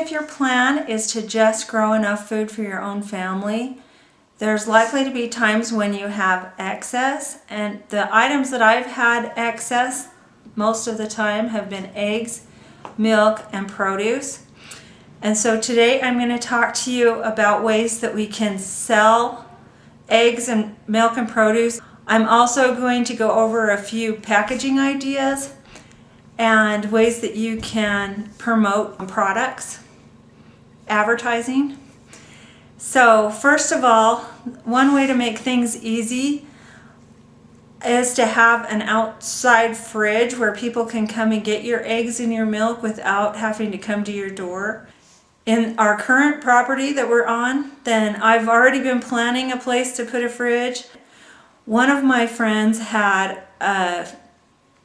if your plan is to just grow enough food for your own family, there's likely to be times when you have excess, and the items that I've had excess most of the time have been eggs, milk, and produce. And so today I'm going to talk to you about ways that we can sell eggs and milk and produce. I'm also going to go over a few packaging ideas and ways that you can promote products, advertising. So first of all, one way to make things easy is to have an outside fridge where people can come and get your eggs and your milk without having to come to your door. In our current property that we're on, then I've already been planning a place to put a fridge. One of my friends had a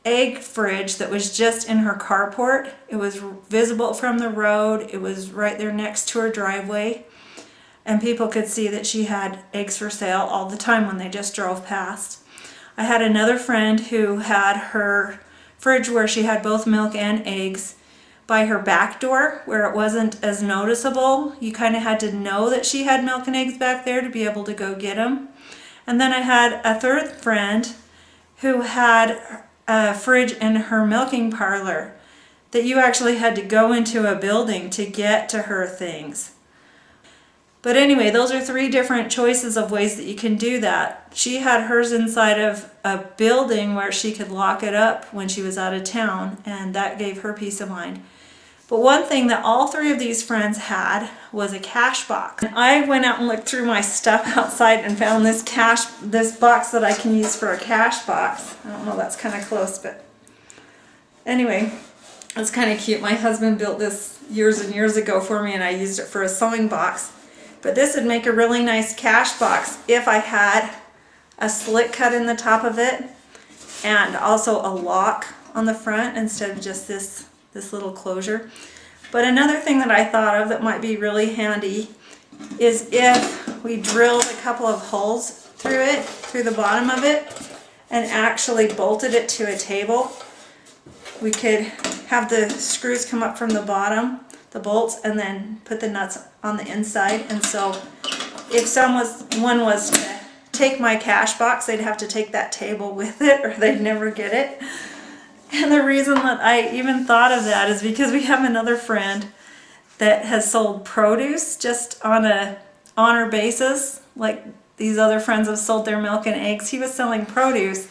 egg fridge that was just in her carport. It was visible from the road. It was right there next to her driveway. And people could see that she had eggs for sale all the time when they just drove past. I had another friend who had her fridge where she had both milk and eggs by her back door where it wasn't as noticeable. You kind of had to know that she had milk and eggs back there to be able to go get them. And then I had a third friend who had a fridge in her milking parlor that you actually had to go into a building to get to her things. But anyway, those are three different choices of ways that you can do that. She had hers inside of a building where she could lock it up when she was out of town, and that gave her peace of mind. But one thing that all three of these friends had was a cash box. And I went out and looked through my stuff outside and found this box that I can use for a cash box. I don't know, that's kind of close, but anyway, it's kind of cute. My husband built this years and years ago for me, and I used it for a sewing box. But this would make a really nice cash box if I had a slit cut in the top of it and also a lock on the front instead of just this little closure. But another thing that I thought of that might be really handy is if we drilled a couple of holes through the bottom of it, and actually bolted it to a table. We could have the screws come up from the bottom, the bolts, and then put the nuts on the inside. And so if someone was to take my cash box, they'd have to take that table with it or they'd never get it. And the reason that I even thought of that is because we have another friend that has sold produce just on a honor basis, like these other friends have sold their milk and eggs. He was selling produce,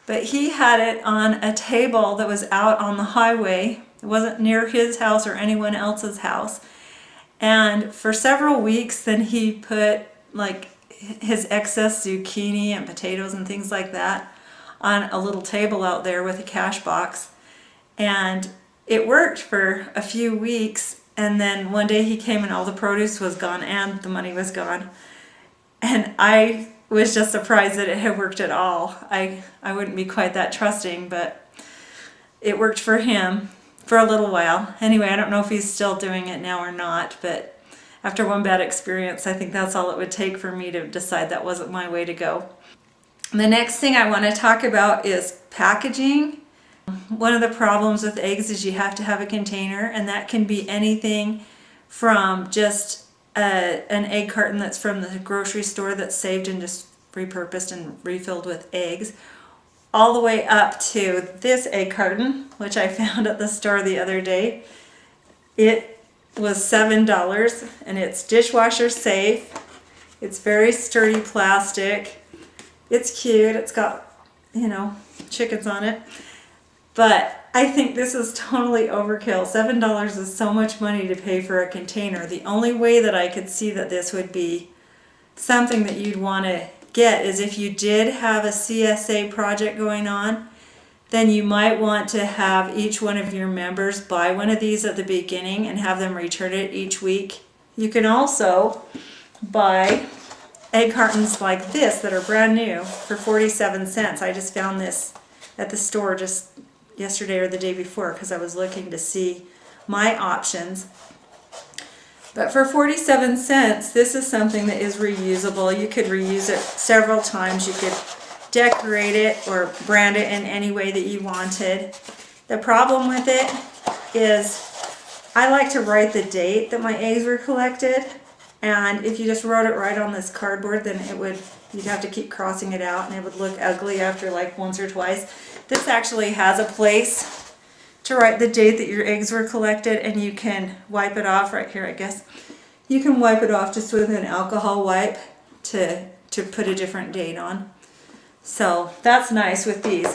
but he had it on a table that was out on the highway. It wasn't near his house or anyone else's house. And for several weeks then he put like his excess zucchini and potatoes and things like that on a little table out there with a cash box. And it worked for a few weeks, and then one day he came and all the produce was gone and the money was gone. And I was just surprised that it had worked at all. I wouldn't be quite that trusting, but it worked for him for a little while. Anyway, I don't know if he's still doing it now or not, but after one bad experience, I think that's all it would take for me to decide that wasn't my way to go. The next thing I want to talk about is packaging. One of the problems with eggs is you have to have a container, and that can be anything from just an egg carton that's from the grocery store that's saved and just repurposed and refilled with eggs, all the way up to this egg carton, which I found at the store the other day. It was $7 and it's dishwasher safe. It's very sturdy plastic. It's cute. It's got, chickens on it. But I think this is totally overkill. $7 is so much money to pay for a container. The only way that I could see that this would be something that you'd want to get is if you did have a CSA project going on, then you might want to have each one of your members buy one of these at the beginning and have them return it each week. You can also buy egg cartons like this that are brand new for 47 cents. I just found this at the store just yesterday or the day before because I was looking to see my options. But for 47 cents, this is something that is reusable. You could reuse it several times. You could decorate it or brand it in any way that you wanted. The problem with it is I like to write the date that my eggs were collected, and if you just wrote it right on this cardboard, then you'd have to keep crossing it out and it would look ugly after like once or twice. This actually has a place to write the date that your eggs were collected, and you can wipe it off right here, I guess. You can wipe it off just with an alcohol wipe to put a different date on. So that's nice with these.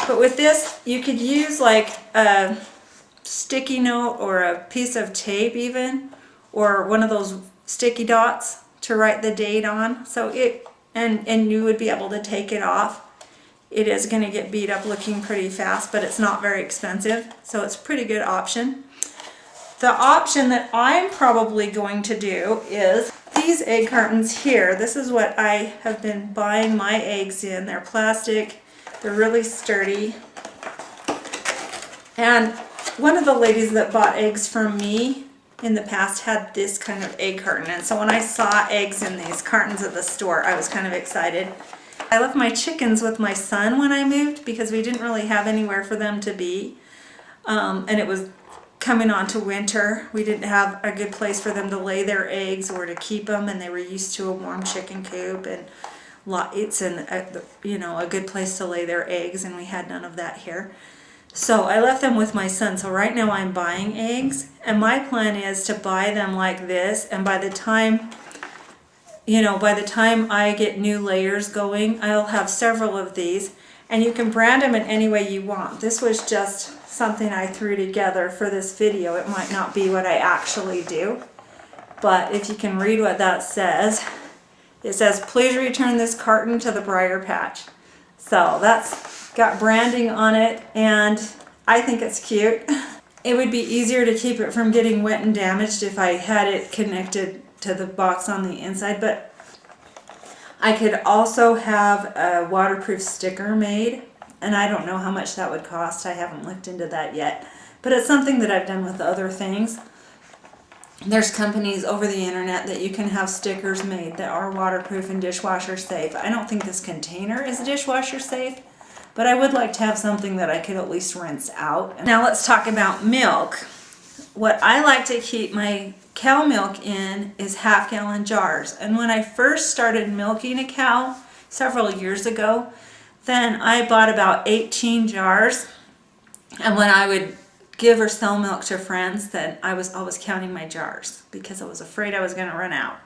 But with this, you could use like a sticky note or a piece of tape even, or one of those sticky dots to write the date on. So and you would be able to take it off. It is going to get beat up looking pretty fast, but it's not very expensive, so it's a pretty good option. The option that I'm probably going to do is these egg cartons here. This is what I have been buying my eggs in. They're plastic, they're really sturdy. And one of the ladies that bought eggs from me in the past had this kind of egg carton, and so when I saw eggs in these cartons at the store, I was kind of excited. I left my chickens with my son when I moved because we didn't really have anywhere for them to be, and it was coming on to winter. We didn't have a good place for them to lay their eggs or to keep them, and they were used to a warm chicken coop and lights and a good place to lay their eggs, and we had none of that here. So I left them with my son. So right now I'm buying eggs, and my plan is to buy them like this, and by the time I get new layers going, I'll have several of these, and you can brand them in any way you want. This was just something I threw together for this video. It might not be what I actually do, but if you can read what that says, it says, "Please return this carton to the briar patch." So that's got branding on it, and I think it's cute. It would be easier to keep it from getting wet and damaged if I had it connected to the box on the inside, but I could also have a waterproof sticker made, and I don't know how much that would cost. I haven't looked into that yet, but it's something that I've done with other things. There's companies over the internet that you can have stickers made that are waterproof and dishwasher safe. I don't think this container is dishwasher safe, but I would like to have something that I could at least rinse out. Now let's talk about milk. What I like to keep my cow milk in is half-gallon jars. And when I first started milking a cow several years ago, then I bought about 18 jars. And when I would give or sell milk to friends, then I was always counting my jars because I was afraid I was going to run out.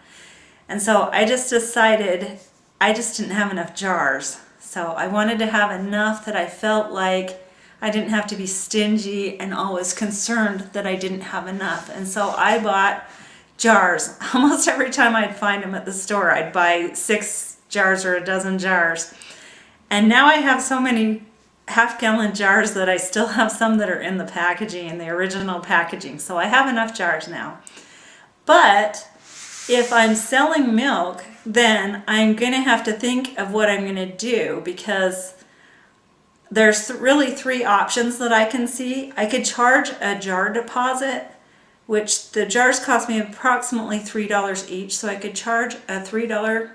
And so I just decided I just didn't have enough jars. So I wanted to have enough that I felt like I didn't have to be stingy and always concerned that I didn't have enough. And so I bought jars. Almost every time I'd find them at the store, I'd buy 6 jars or a dozen jars. And now I have so many half-gallon jars that I still have some that are in the packaging, in the original packaging. So I have enough jars now. But if I'm selling milk, then I'm going to have to think of what I'm going to do, because there's really 3 options that I can see. I could charge a jar deposit, which the jars cost me approximately $3 each, so I could charge a $3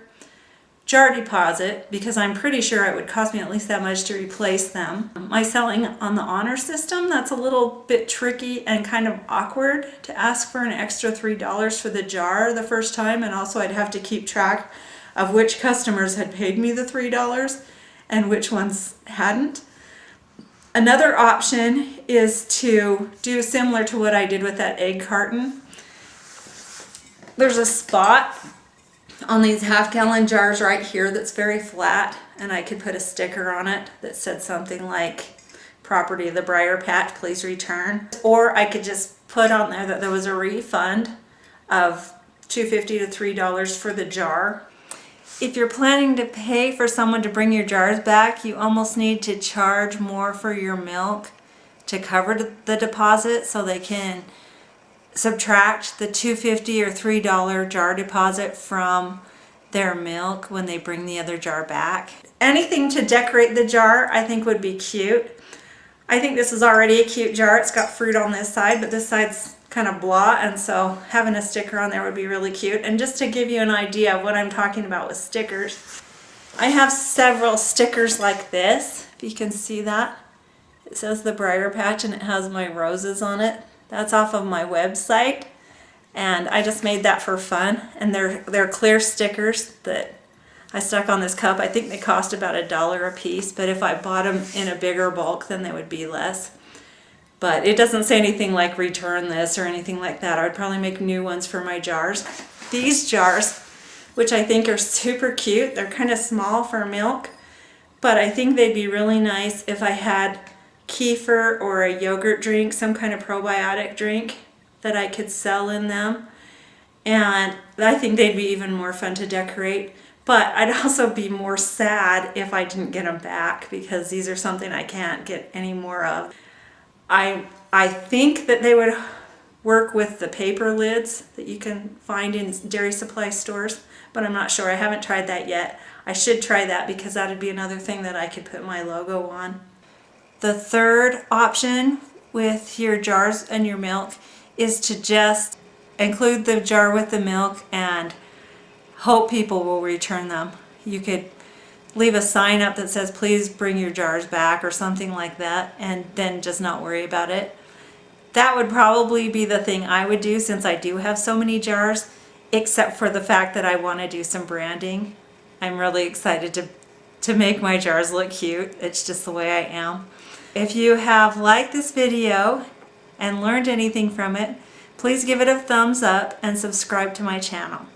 jar deposit because I'm pretty sure it would cost me at least that much to replace them. My selling on the honor system, that's a little bit tricky and kind of awkward to ask for an extra $3 for the jar the first time, and also I'd have to keep track of which customers had paid me the $3 and which ones hadn't. Another option is to do similar to what I did with that egg carton. There's a spot on these half-gallon jars right here that's very flat, and I could put a sticker on it that said something like, "Property of the Briar Patch, please return." Or I could just put on there that there was a refund of $2.50 to $3 for the jar. If you're planning to pay for someone to bring your jars back, you almost need to charge more for your milk to cover the deposit, so they can subtract the $2.50 or $3 jar deposit from their milk when they bring the other jar back. Anything to decorate the jar I think would be cute. I think this is already a cute jar. It's got fruit on this side, but this side's kind of blah, and so having a sticker on there would be really cute. And just to give you an idea of what I'm talking about with stickers, I have several stickers like this, if you can see that. It says the Briar Patch and it has my roses on it That's off of my website, and I just made that for fun. And they're clear stickers that I stuck on this cup. I think they cost about $1 a piece, but if I bought them in a bigger bulk, then they would be less. But it doesn't say anything like return this or anything like that. I would probably make new ones for my jars. These jars, which I think are super cute, they're kind of small for milk, but I think they'd be really nice if I had kefir or a yogurt drink, some kind of probiotic drink that I could sell in them. And I think they'd be even more fun to decorate. But I'd also be more sad if I didn't get them back, because these are something I can't get any more of. I think that they would work with the paper lids that you can find in dairy supply stores, but I'm not sure. I haven't tried that yet. I should try that, because that would be another thing that I could put my logo on. The third option with your jars and your milk is to just include the jar with the milk and hope people will return them. You could leave a sign up that says, please bring your jars back, or something like that, and then just not worry about it. That would probably be the thing I would do, since I do have so many jars, except for the fact that I want to do some branding. I'm really excited to make my jars look cute. It's just the way I am. If you have liked this video and learned anything from it, please give it a thumbs up and subscribe to my channel.